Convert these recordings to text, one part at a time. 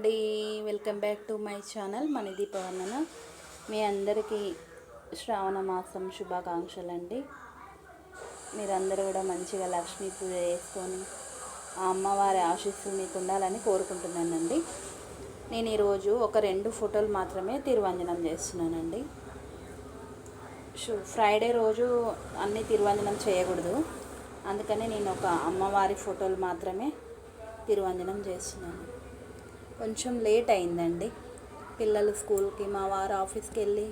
అండి, welcome back to my channel Manideepa Varnana. మీ అందరికీ శ్రావణ మాసం శుభాకాంక్షలు అండి. మీరందరూ కూడా మంచిగా లక్ష్మీ పూజ చేసుకొని ఆ అమ్మవారి ఆశీస్సులు మీకు ఉండాలని కోరుకుంటున్నానండి. నేను ఈరోజు ఒక 2 ఫోటోలు మాత్రమే తిరువంజనం చేస్తున్నానండి. ఫ్రైడే రోజు అన్నీ తిరువంజనం చేయకూడదు, అందుకని నేను ఒక అమ్మవారి ఫోటోలు మాత్రమే తిరువంజనం చేస్తున్నాను. కొంచెం లేట్ అయిందండి, పిల్లలు స్కూల్కి మా వారు ఆఫీస్కి వెళ్ళి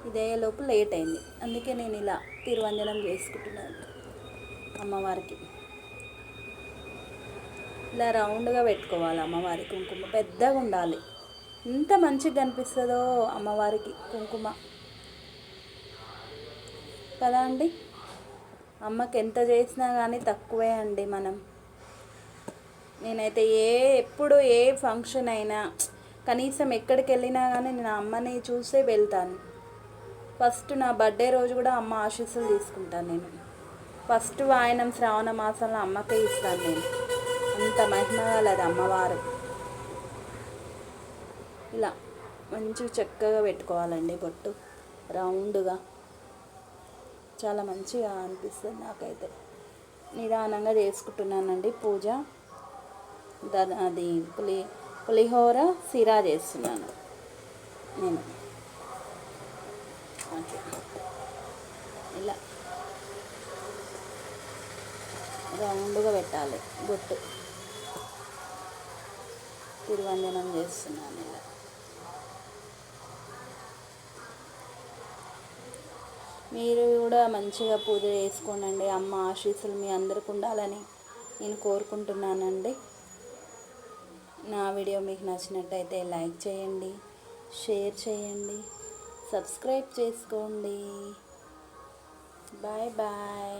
ఇదేలోపు లేట్ అయింది. అందుకే నేను ఇలా తిరువంజనం చేసుకుంటున్నాను అమ్మవారికి. ఇలా రౌండ్గా పెట్టుకోవాలి అమ్మవారి కుంకుమ, పెద్దగా ఉండాలి. ఎంత మంచిగా కనిపిస్తుందో అమ్మవారికి కుంకుమ కదా అండి. అమ్మకి ఎంత చేసినా కానీ తక్కువే అండి. నేనైతే ఎప్పుడు ఏ ఫంక్షన్ అయినా కనీసం ఎక్కడికి వెళ్ళినా కానీ నేను అమ్మని చూసే వెళ్తాను. ఫస్ట్ నా బర్త్డే రోజు కూడా అమ్మ ఆశీస్సులు తీసుకుంటాను. నేను ఫస్ట్ వాయనం శ్రావణ మాసంలో అమ్మకే ఇస్తాను. నేను అంత మహిమ గలది అమ్మవారు. ఇలా మంచిగా చక్కగా పెట్టుకోవాలండి బొట్టు, రౌండ్గా. చాలా మంచిగా అనిపిస్తుంది నాకైతే. నిదానంగా చేసుకుంటున్నానండి పూజ. అది పులిహోర సిరా చేస్తున్నాను నేను. ఇలా రౌండ్గా పెట్టాలి బొట్టు. తిరువంజనం చేస్తున్నాను ఇలా. మీరు కూడా మంచిగా పూజ చేసుకోండి. అమ్మ ఆశీస్సులు మీ అందరికి ఉండాలని నేను కోరుకుంటున్నానండి. నా వీడియో మీకు నచ్చినట్టయితే లైక్ చేయండి, షేర్ చేయండి, సబ్స్క్రైబ్ చేసుకోండి. Bye bye.